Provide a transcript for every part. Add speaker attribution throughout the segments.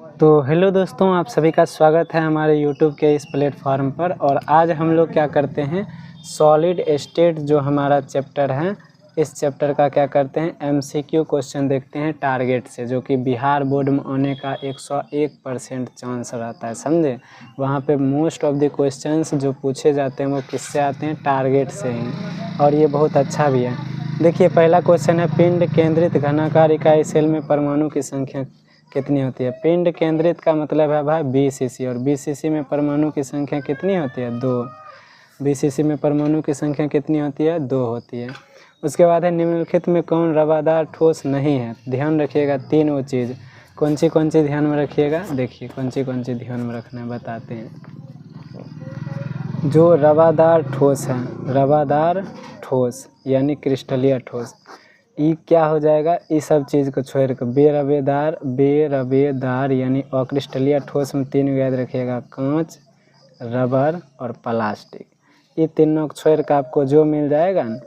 Speaker 1: तो हेलो दोस्तों, आप सभी का स्वागत है हमारे यूट्यूब के इस प्लेटफॉर्म पर। और आज हम लोग क्या करते हैं, सॉलिड स्टेट जो हमारा चैप्टर है, इस चैप्टर का क्या करते हैं, एमसीक्यू क्वेश्चन देखते हैं टारगेट से, जो कि बिहार बोर्ड में आने का 101% चांस रहता है, समझे। वहाँ पे मोस्ट ऑफ द क्वेश्चंस जो पूछे जाते हैं वो किससे आते हैं, टारगेट से ही, और ये बहुत अच्छा भी है। देखिए पहला क्वेश्चन है, पिंड केंद्रित घनाकार इकाई सेल में परमाणु की संख्या कितनी होती है। पिंड केंद्रित का मतलब है भाई बीसीसी, और बीसीसी में परमाणु की संख्या कितनी होती है, 2। बीसीसी में परमाणु की संख्या कितनी होती है, 2 होती है। उसके बाद है, निम्नलिखित में कौन रवादार ठोस नहीं है। ध्यान रखिएगा 3 वो चीज़, कौन सी ध्यान में रखिएगा। देखिए कौन सी ध्यान में रखना है, बताते हैं। जो रवादार ठोस है, रवादार ठोस यानी क्रिस्टलीय ठोस, ये क्या हो जाएगा, इस सब चीज़ को छोड़ कर बेरवेदार यानी अक्रिस्टलीय ठोस में 3 याद रखिएगा, कांच, रबर और प्लास्टिक। ये तीनों को छोड़ कर आपको जो मिल जाएगा ना,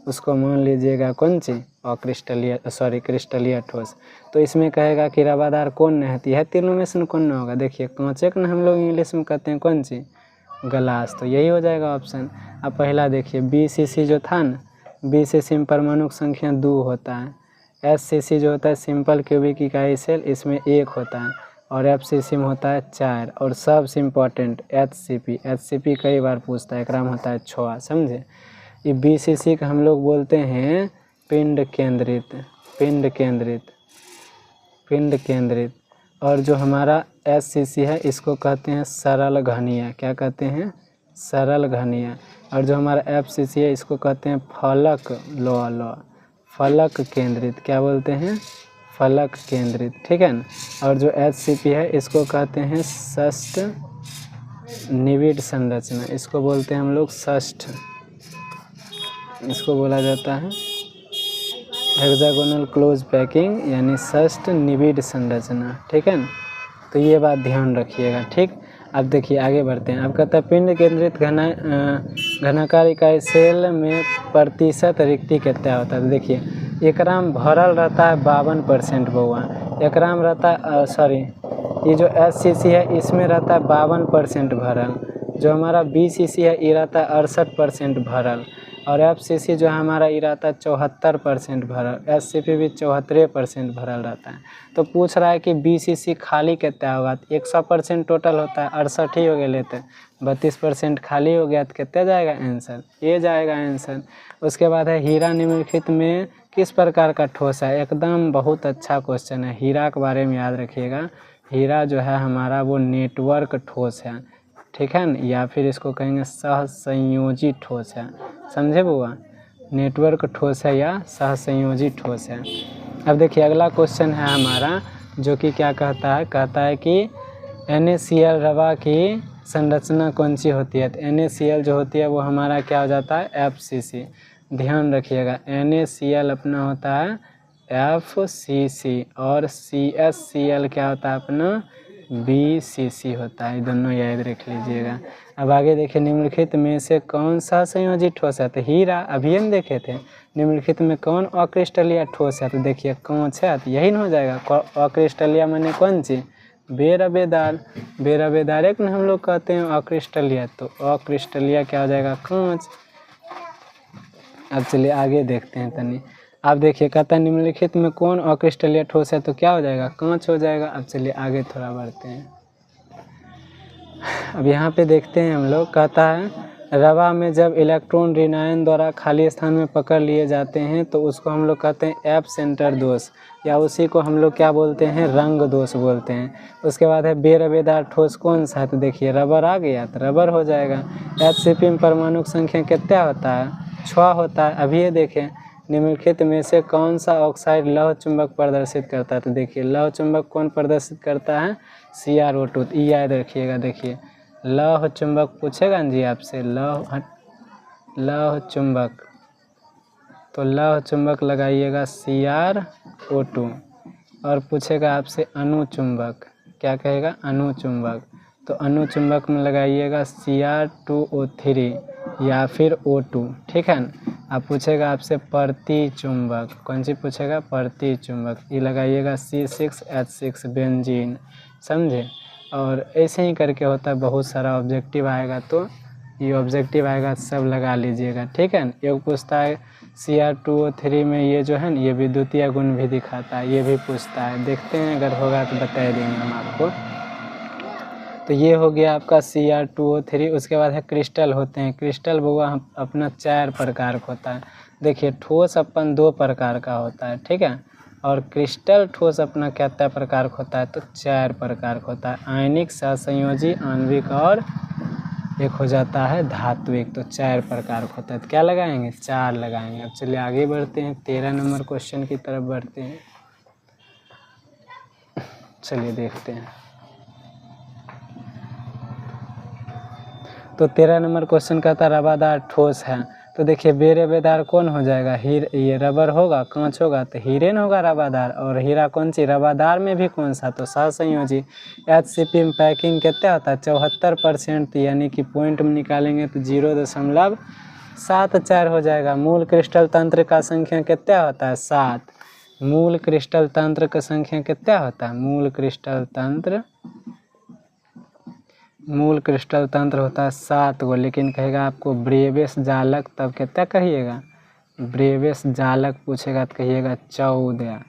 Speaker 1: उसको मान लीजिएगा कौन सी, क्रिस्टलीय ठोस। तो इसमें कहेगा कि रवादार कौन नहीं होती है, तीनों में से कौन नहीं होगा। देखिए कांचे को हम लोग इंग्लिश में कहते हैं कौन सी, ग्लास, तो यही हो जाएगा ऑप्शन। अब पहला देखिए, बीसीसी जो था ना, बीसीसी में परमाणु संख्या 2 होता है। एससीसी जो होता है सिंपल क्यूबिक इकाई सेल, इसमें 1 होता है। और एफसीसी में होता है 4। और सबसे इम्पोर्टेंट एचसीपी कई बार पूछता है, एक में होता है 6, समझे। ये बीसीसी का हम लोग बोलते हैं पिंड केंद्रित। और जो हमारा एससीसी है इसको कहते हैं सरल घनीय, क्या कहते हैं, सरल घनीय। और जो हमारा एफसीसी है इसको कहते हैं फलक केंद्रित, क्या बोलते हैं, फलक केंद्रित, ठीक है ना। और जो एचसीपी है इसको कहते हैं षष्ठ निविड संरचना, इसको बोलते हैं हम लोग षष्ठ, इसको बोला जाता है हेक्सागोनल क्लोज पैकिंग यानी षष्ठ निविड संरचना, ठीक है ना। तो ये बात ध्यान रखिएगा, ठीक। अब देखिए आगे बढ़ते हैं। अब कहता है, पिंड केंद्रित घनाकार इकाई सेल में प्रतिशत रिक्ति कितना होता है। तो देखिए एकरा में भरल रहता है 52% बउआ, एकरा में रहता है ये जो एससीसी है इसमें रहता है 52% भरल। जो हमारा बीसीसी है ये रहता है 68% भरल। और एफसीसी जो है हमारा ये रहता है 74% भरल। एससीपी भी 74% भरल रहता है। तो पूछ रहा है कि बीसीसी खाली कितना होगा, तो 100% टोटल होता है, 68 ही हो गया लेते, 32% खाली हो गया, तो कितना जाएगा आंसर, ये जाएगा आंसर। उसके बाद है, हीरा निम्नलिखित में किस प्रकार का ठोस है। एकदम बहुत अच्छा क्वेश्चन है, हीरा के बारे में याद रखिएगा। हीरा जो है हमारा वो नेटवर्क ठोस है, ठीक है ना, या फिर इसको कहेंगे सहसंयोजी ठोस है, समझे बुआ। नेटवर्क ठोस है या सहसंयोजी ठोस है। अब देखिए अगला क्वेश्चन है हमारा, जो कि क्या कहता है कि NaCl रवा की संरचना कौन सी होती है। तो NaCl जो होती है वो हमारा क्या हो जाता है, FCC। ध्यान रखिएगा NaCl अपना होता है FCC, और CSCl क्या होता है अपना, BCC होता है, दोनों याद रख लीजिएगा। अब आगे देखिए, निम्नलिखित में से कौन सा संयोजी ठोस है। तो हीरा अभी हम देखे थे। निम्नलिखित में कौन अक्रिस्टलीय ठोस है। तो देखिए कांच है, तो यही ना हो जाएगा। अक्रिस्टलीय माने कौन सी, बेरवेदार एक ना हम लोग कहते हैं अक्रिस्टलीय, तो अक्रिस्टलीय क्या हो जाएगा, कांच। अब चलिए आगे देखते हैं तनी। आप देखिए कहता है, निम्नलिखित में कौन अक्रिस्टलीय ठोस है, तो क्या हो जाएगा, कांच हो जाएगा। अब चलिए आगे थोड़ा बढ़ते हैं। अब यहाँ पे देखते हैं हम लोग, कहता है, रवा में जब इलेक्ट्रॉन ऋणायन द्वारा खाली स्थान में पकड़ लिए जाते हैं तो उसको हम लोग कहते हैं एफ सेंटर दोष, या उसी को हम लोग क्या बोलते हैं, रंग दोष बोलते हैं। उसके बाद है, बेरवेदार ठोस कौन सा है। तो देखिए रबर आ गया, तो रबर हो जाएगा। एचसीपी में परमाणु संख्या कितना होता है, 6 होता है। अभी ये देखें, निम्नलिखित में से कौन सा ऑक्साइड लौह चुंबक प्रदर्शित करता है। तो देखिए लौह चुंबक कौन प्रदर्शित करता है, CrO2, ये याद रखिएगा। देखिए लौह चुंबक पूछेगा ना जी आपसे, लौह चुंबक, तो लौह चुंबक लगाइएगा CrO2। और पूछेगा आपसे अणु चुंबक, क्या कहेगा, अणु चुंबक, तो अणु चुंबक में लगाइएगा Cr2O3 या फिर O2, ठीक है ना। अब पूछेगा आपसे प्रति चुंबक, कौन सी पूछेगा, प्रति चुंबक, ये लगाइएगा C6H6 बेंजीन, समझे। और ऐसे ही करके होता है, बहुत सारा ऑब्जेक्टिव आएगा तो ये ऑब्जेक्टिव आएगा सब लगा लीजिएगा, ठीक है। एक पूछता है Cr2O3 में ये जो है ना ये विद्युतीय गुण भी दिखाता है, ये भी पूछता है, देखते हैं अगर होगा तो बता देंगे हम आपको। तो ये हो गया आपका Cr2O3। उसके बाद है क्रिस्टल होते हैं। क्रिस्टल हुआ अपना 4 प्रकार का होता है। देखिए ठोस अपन 2 प्रकार का होता है, ठीक है। और क्रिस्टल ठोस अपना कितना प्रकार का होता है, तो 4 प्रकार का होता है। आयनिक, सहसंयोजी, आणविक और एक हो जाता है धात्विक। तो 4 प्रकार का होता है। तो क्या लगाएंगे, 4 लगाएंगे। अब चलिए आगे बढ़ते हैं, 13 नंबर क्वेश्चन की तरफ बढ़ते हैं। चलिए देखते हैं। तो 13 नंबर क्वेश्चन कहता है रवादार ठोस है। तो देखिए बेरेबेदार कौन हो जाएगा, ये रबर होगा, कांच होगा तो हीरेन होगा रवादार। और हीरा कौन सी, रवादार में भी कौन सा, तो सहसंयोजी। HCP में पैकिंग कितना होता है, 74%, यानी कि पॉइंट में निकालेंगे तो 0.74 हो जाएगा। मूल क्रिस्टल तंत्र का संख्या कितना होता है, 7। मूल क्रिस्टल तंत्र का संख्या कितना होता है, मूल क्रिस्टल तंत्र होता है 7 गो। लेकिन कहेगा आपको ब्रेवियस जालक, तब कितना कहिएगा, ब्रेवियस जालक पूछेगा तो कहिएगा 14।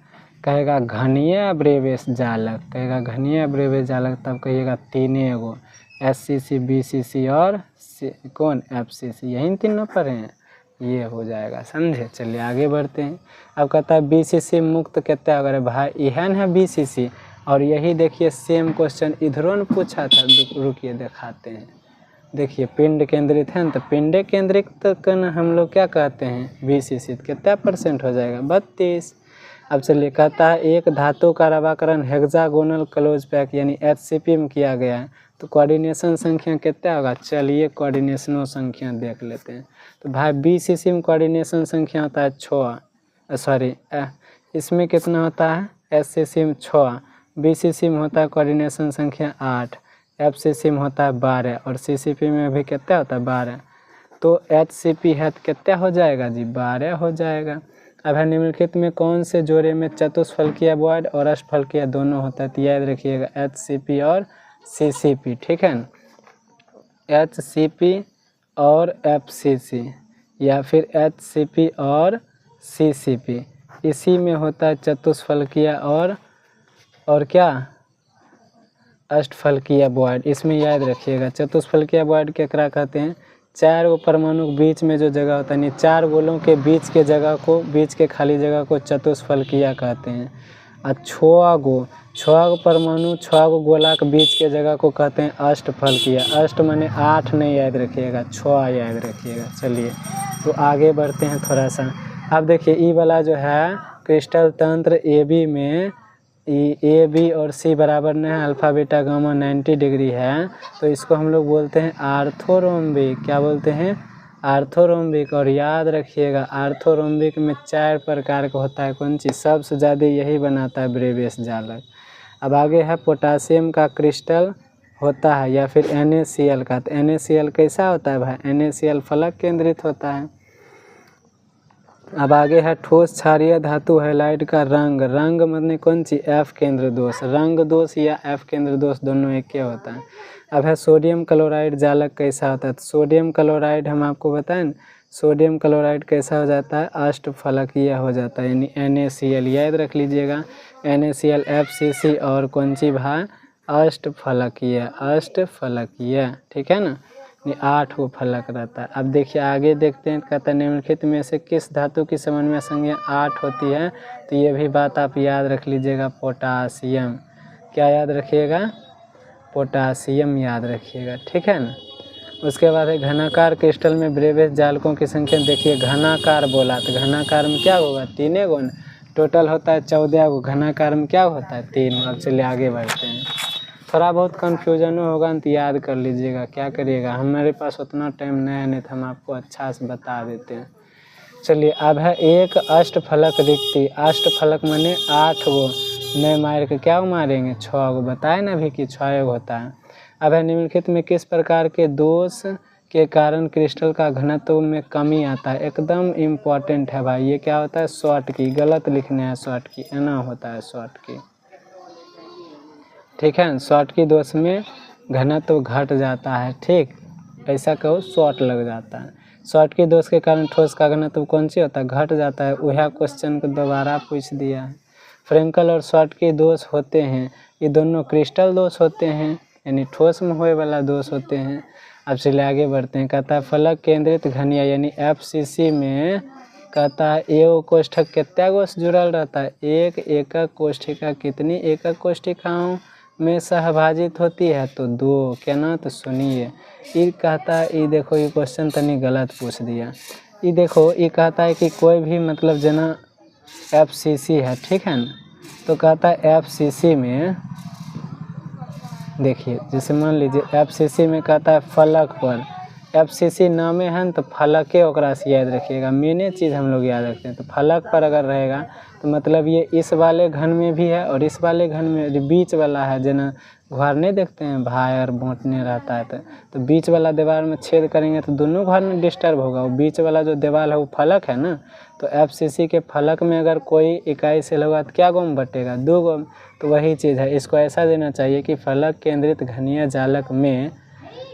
Speaker 1: कहेगा घनीय ब्रेवियस जालक, कहेगा घनीय ब्रेवियस जालक, तब कहिएगा 3 गो, SCC, BCC और कौन FCC, यही 3 पर हैं, ये हो जाएगा, समझे। चलिए आगे बढ़ते हैं। अब कहता है BCC मुक्त कितना, अगर भाई यह है BCC। और यही देखिए सेम क्वेश्चन इधरों ने पूछा था, रुकिए दिखाते हैं। देखिए पिंड केंद्रित है ना, तो पिंड केंद्रित तक हम लोग क्या कहते हैं, BCC। कितना % हो जाएगा, 32। अब चलिए कहता है एक धातु का रवाकरण हेक्सागोनल क्लोज पैक यानी HCP में किया गया है, तो कोऑर्डिनेशन संख्या कितना होगा। चलिए कोऑर्डिनेशनों संख्या देख लेते हैं। तो भाई BCC में कोऑर्डिनेशन संख्या होता है 6, इसमें कितना होता है, SCC में 6, BCC में होता है कोऑर्डिनेशन संख्या 8, FCC में होता है 12 और CCP में भी कितना होता है 12। तो HCP है तो कितना हो जाएगा जी, 12 हो जाएगा। अब है निम्नलिखित में कौन से जोड़े में चतुष्फलकीय बॉयड और अष्टफलकीय दोनों होता है, तो याद रखिएगा HCP और CCP, ठीक है। HCP और FCC या फिर HCP और CCP, इसी में होता है चतुष्फलकीय और क्या, अष्टफलकीय बॉयड। इसमें याद रखिएगा चतुष्फलकीय बॉयड क्या कहते हैं, 4 गो परमाणु के बीच में जो जगह होता है, 4 गोलों के बीच के जगह को, बीच के खाली जगह को चतुष्फलकीय कहते हैं। और 6 गो परमाणु, 6 गो गोला के बीच के जगह को कहते हैं अष्टफलकीय। अष्ट माने 8 नहीं याद रखिएगा, 6 याद रखिएगा। चलिए तो आगे बढ़ते हैं थोड़ा सा। अब देखिए ई वाला जो है क्रिस्टल तंत्र AB में A B और C बराबर नहीं है, अल्फा बीटा गामा 90 डिग्री है, तो इसको हम लोग बोलते हैं आर्थोरोम्बिक। क्या बोलते हैं, आर्थोरोम्बिक। और याद रखिएगा आर्थोरोम्बिक में 4 प्रकार का होता है, कौन सी, सबसे ज़्यादा यही बनाता है ब्रेवियस जालक। अब आगे है पोटासियम का क्रिस्टल होता है या फिर NaCl का। तो NaCl कैसा होता है भाई, NaCl फलक केंद्रित होता है। अब आगे है ठोस क्षारीय धातु हैलाइड का रंग मतलब कौन सी, F केंद्र दोष। रंग दोष या F केंद्र दोष दोनों एक के होता है। अब है सोडियम क्लोराइड जालक कैसा होता है, तो सोडियम क्लोराइड हम आपको बताएं, सोडियम क्लोराइड कैसा हो जाता है, अष्टफलकीय हो जाता है, यानी NaCl याद रख लीजिएगा, NaCl FCC और कौन सी भाई, अष्टफलकीय, ठीक है ना, 8 गो फलक रहता है। अब देखिए आगे देखते हैं, कहता है निम्नलिखित में से किस धातु की समन्वय संख्या 8 होती है, तो ये भी बात आप याद रख लीजिएगा, पोटासियम। क्या याद रखिएगा, पोटासियम याद रखिएगा, ठीक है ना। उसके बाद है घनाकार क्रिस्टल में ब्रेवियस जालकों की संख्या। देखिए घनाकार बोला तो घनाकार में क्या होगा, 3 गो, टोटल होता है 14 गो, घनाकार में क्या होता है 3। अब चलिए आगे बढ़ते हैं। थोड़ा बहुत कन्फ्यूजन होगा तो याद कर लीजिएगा, क्या करिएगा, हमारे पास उतना टाइम नहीं तो हम आपको अच्छा से बता देते हैं। चलिए अब है एक अष्टफलक रिक्ति। अष्टफलक माने 8 गो, नहीं मार के क्या मारेंगे, 6 गो, बताए ना अभी कि 6 गो होता है। अब है निम्नलिखित में किस प्रकार के दोष के कारण क्रिस्टल का घनत्व में कमी आता है। एकदम इम्पॉर्टेंट है भाई, ये क्या होता है, शॉर्ट की, गलत लिखने है शॉर्ट की, एना होता है शॉर्ट की। ठीक है। शॉर्ट की दोष में घनत्व घट जाता है, ठीक, ऐसा कहो शॉर्ट लग जाता है। शॉर्ट की दोष के कारण ठोस का घनत्व कौन सी होता है, घट जाता है। वह क्वेश्चन को दोबारा पूछ दिया है। फ्रेंकल और शॉर्ट के दोष होते हैं, ये दोनों क्रिस्टल दोष होते हैं, यानी ठोस में होए वाला दोष होते हैं। अब चलिए आगे बढ़ते हैं। कहता है फलक केंद्रित घनिया यानी FCC में कहता है एगो कोष्ठक कितना गो से जुड़ल रहता है, एक एकक कोष्ठिका कितनी एकक कोष्ठिकाओं में सहभाजित होती है, तो 2। केना, तो सुनिए। ये कहता है, ये देखो ये क्वेश्चन तनी गलत पूछ दिया। ये देखो ये कहता है कि कोई भी मतलब जना FCC है, ठीक है ना, तो कहता है FCC में देखिए, जैसे मान लीजिए FCC में कहता है फलक पर, FCC नामे है तो फलके ओकरा से याद रखिएगा। मेने चीज़ हम लोग याद रखते हैं, तो फलक पर अगर रहेगा तो मतलब ये इस वाले घन में भी है और इस वाले घन में बीच वाला है। जना घर नहीं देखते हैं भाई और बांटने रहता है, तो बीच वाला दीवार में छेद करेंगे तो दोनों घर में डिस्टर्ब होगा। वो बीच वाला जो दीवार है वो फलक है ना, तो FCC के फलक में अगर कोई इकाई सेल होगा तो क्या गो में बटेगा, 2 गो में। तो वही चीज़ है, इसको ऐसा देना चाहिए कि फलक केंद्रित घनीय जालक में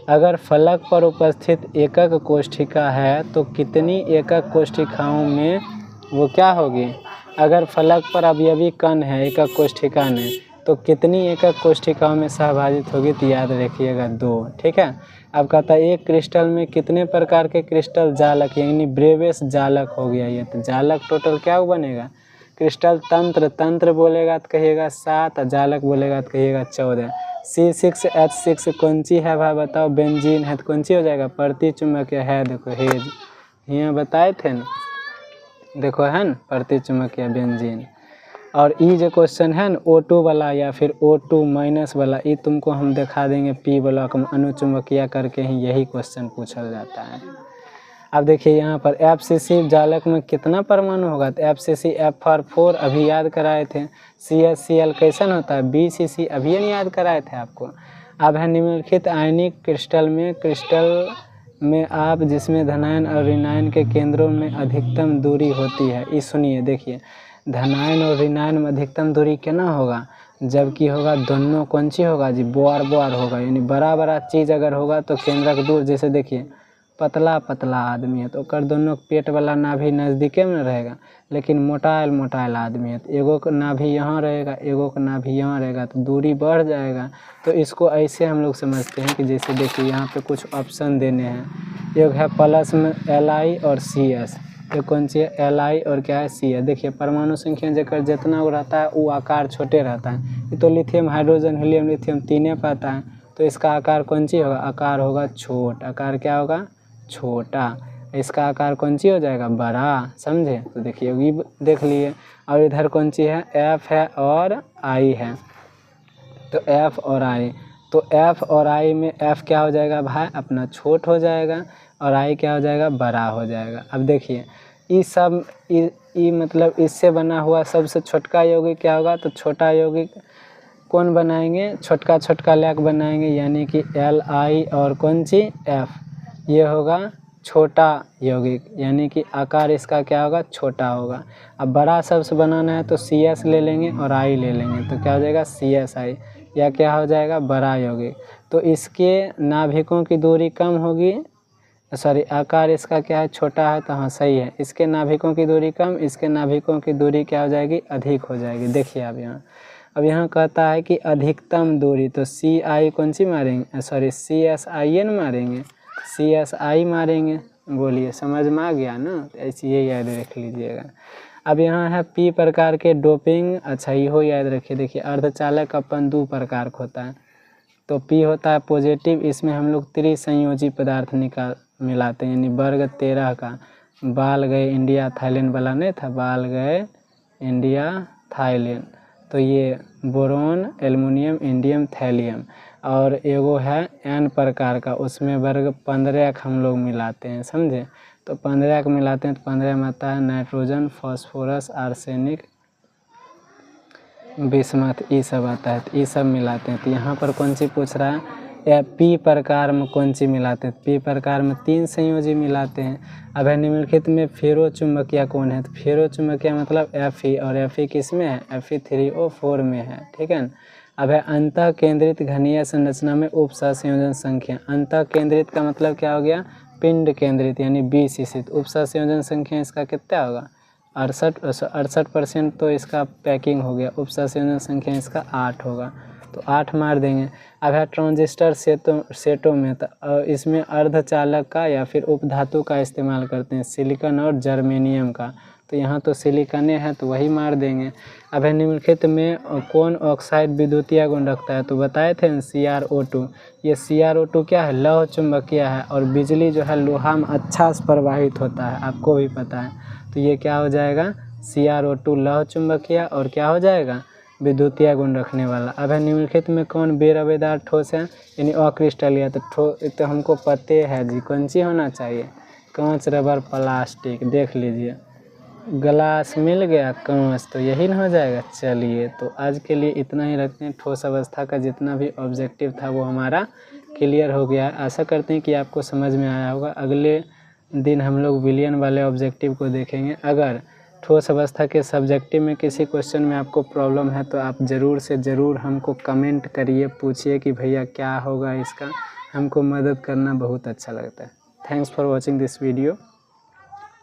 Speaker 1: अगर फलक पर उपस्थित एकक कोष्ठिका है तो कितनी एकक कोष्ठिकाओं में वो क्या होगी। अगर फलक पर अवयवी कण है एकक कोष्ठिका में तो कितनी एकक कोष्ठिकाओं में सहभाजित होगी, तो याद रखिएगा 2, ठीक है। अब कहता है एक क्रिस्टल में कितने प्रकार के क्रिस्टल जालक यानी ब्रेवेस जालक हो गया ये, तो जालक टोटल क्या बनेगा। क्रिस्टल तंत्र, तंत्र बोलेगा तो कहिएगा 7, जालक बोलेगा तो कहिएगा 14। C6H6 कौन सी है भाई बताओ, बेंजीन है तो कौन सी हो जाएगा, प्रति चुंबकीय है। देखो हेज यहाँ बताए थे ना, देखो है ना प्रति चुंबकीय बेंजीन। और ये जो क्वेश्चन है ना O2 वाला या फिर O2 माइनस वाला, ये तुमको हम दिखा देंगे P ब्लॉक में अनुचुंबकीय करके ही यही क्वेश्चन पूछा जाता है। अब देखिए यहाँ पर FCC जालक में कितना परमाणु होगा, तो FCC F4 अभी याद कराए थे। CHCl कैसन होता है, BCC अभी नहीं याद कराए थे आपको। अब है निम्नलिखित आयनिक क्रिस्टल में आप जिसमें धनायन और ऋणायन के केंद्रों में अधिकतम दूरी होती है। ये सुनिए, देखिए धनायन और ऋणायन में अधिकतम दूरी कितना होगा, जबकि होगा दोनों कौन सी होगा जी, बोर होगा। यानी बड़ा बड़ा चीज़ अगर होगा तो केंद्रक दूर, जैसे देखिए पतला पतला आदमी है तो ओकर दोनों पेट वाला नाभि नज़दीके में रहेगा, लेकिन मोटाइल आदमी है तो एगो का नाभि यहाँ रहेगा एगो का नाभि यहाँ रहेगा, तो दूरी बढ़ जाएगा। तो इसको ऐसे हम लोग समझते हैं कि जैसे देखिए यहाँ पे कुछ ऑप्शन देने हैं, एक है प्लस में Li और CS, एक कौन सी है Li और क्या है CS। देखिए परमाणु संख्या जकर जितना वो रहता है वो आकार छोटे रहता है। ये तो लिथियम हाइड्रोजन हीलियम लिथियम तीनों पाता है, तो इसका आकार कौन सी होगा, आकार होगा छोट, आकार क्या होगा छोटा। इसका आकार कौन सी हो जाएगा बड़ा, समझे। तो देखिए ये देख लिए। और इधर कौन सी है F है और I है, तो F और I, तो F और I में F क्या हो जाएगा भाई अपना छोट हो जाएगा और I क्या हो जाएगा बड़ा हो जाएगा। अब देखिए ये सब ये मतलब इससे बना हुआ सबसे छोटका यौगिक क्या होगा, तो छोटा यौगिक कौन बनाएंगे, छोटका लैक बनाएंगे, यानी कि Li और कौन सी F, ये होगा छोटा यौगिक, यानी कि आकार इसका क्या होगा छोटा होगा। अब बड़ा सबसे बनाना है तो CS ले लेंगे और I ले लेंगे, तो क्या हो जाएगा CSI, या क्या हो जाएगा बड़ा यौगिक। तो इसके नाभिकों की दूरी कम होगी, सॉरी आकार इसका क्या है छोटा है, तो हाँ सही है। इसके नाभिकों की दूरी कम, इसके नाभिकों की दूरी क्या हो जाएगी अधिक हो जाएगी। देखिए अब यहाँ कहता है कि अधिकतम दूरी, तो CI कौन सी मारेंगे, सॉरी CSI न मारेंगे, CSI मारेंगे। बोलिए समझ में आ गया ना, तो ऐसे ही याद रख लीजिएगा। अब यहाँ है P प्रकार के डोपिंग, अच्छा ये याद रखिए। देखिए अर्धचालक अपन 2 प्रकार का होता है, तो P होता है पॉजिटिव, इसमें हम लोग त्रिसंयोजी पदार्थ मिलाते हैं, यानी वर्ग 13 का। बाल गए इंडिया थाईलैंड वाला नहीं था, बाल गए इंडिया थाईलैंड, तो ये बोरोन एल्युमिनियम इंडियम थैलियम। और एगो है N प्रकार का, उसमें वर्ग 15 का हम लोग मिलाते हैं, समझे। तो 15 का मिलाते हैं तो 15 में आता है नाइट्रोजन फास्फोरस आर्सेनिक बिस्मथ, ये सब आता है, तो ये सब मिलाते हैं। तो यहाँ पर कौन सी पूछ रहा है, या P प्रकार में कौन सी मिलाते हैं, P प्रकार में 3 संयोजी मिलाते हैं। अब है निम्नलिखित में फेरो चुंबकीय कौन है, तो फेरो चुंबकीय मतलब Fe, और Fe किस में है, Fe3O4 में है, ठीक है ना। अब है अंतः केंद्रित घनीय संरचना में उप सहसंयोजन संख्या। अंतः केंद्रित का मतलब क्या हो गया, पिंड केंद्रित यानी बीसिसित। उप सहसंयोजन संख्या इसका कितना होगा 68% तो इसका पैकिंग हो गया। उप सहसंयोजन संख्या इसका 8 होगा, तो 8 मार देंगे। अब है ट्रांजिस्टर सेटों में, तो इसमें अर्धचालक का या फिर उपधातु का इस्तेमाल करते हैं, सिलिकॉन और जर्मेनियम का, तो यहाँ तो सिलिकॉने है तो वही मार देंगे। अब है निम्नलिखित में कौन ऑक्साइड विद्युतीय गुण रखता है, तो बताए थे CrO2। ये CrO2 क्या है, लौह चुंबकीय है और बिजली जो है लोहा में अच्छा से प्रवाहित होता है, आपको भी पता है। तो ये क्या हो जाएगा CrO2 लौह चुंबकीय और क्या हो जाएगा विद्युतीय गुण रखने वाला। अब है निम्नलिखित में कौन बेरवेदार ठोस है यानी अक्रिस्टलीय, तो हमको पते है जी कौन सी होना चाहिए, कांच रबर प्लास्टिक। देख लीजिए ग्लास मिल गया कांच, तो यही ना हो जाएगा। चलिए तो आज के लिए इतना ही रखते हैं। ठोस अवस्था का जितना भी ऑब्जेक्टिव था वो हमारा क्लियर हो गया है। आशा करते हैं कि आपको समझ में आया होगा। अगले दिन हम लोग विलियन वाले ऑब्जेक्टिव को देखेंगे। अगर ठोस अवस्था के सब्जेक्टिव में किसी क्वेश्चन में आपको प्रॉब्लम है तो आप ज़रूर से ज़रूर हमको कमेंट करिए, पूछिए कि भैया क्या होगा इसका। हमको मदद करना बहुत अच्छा लगता है। Thanks for watching this video.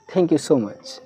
Speaker 1: Thank you so much.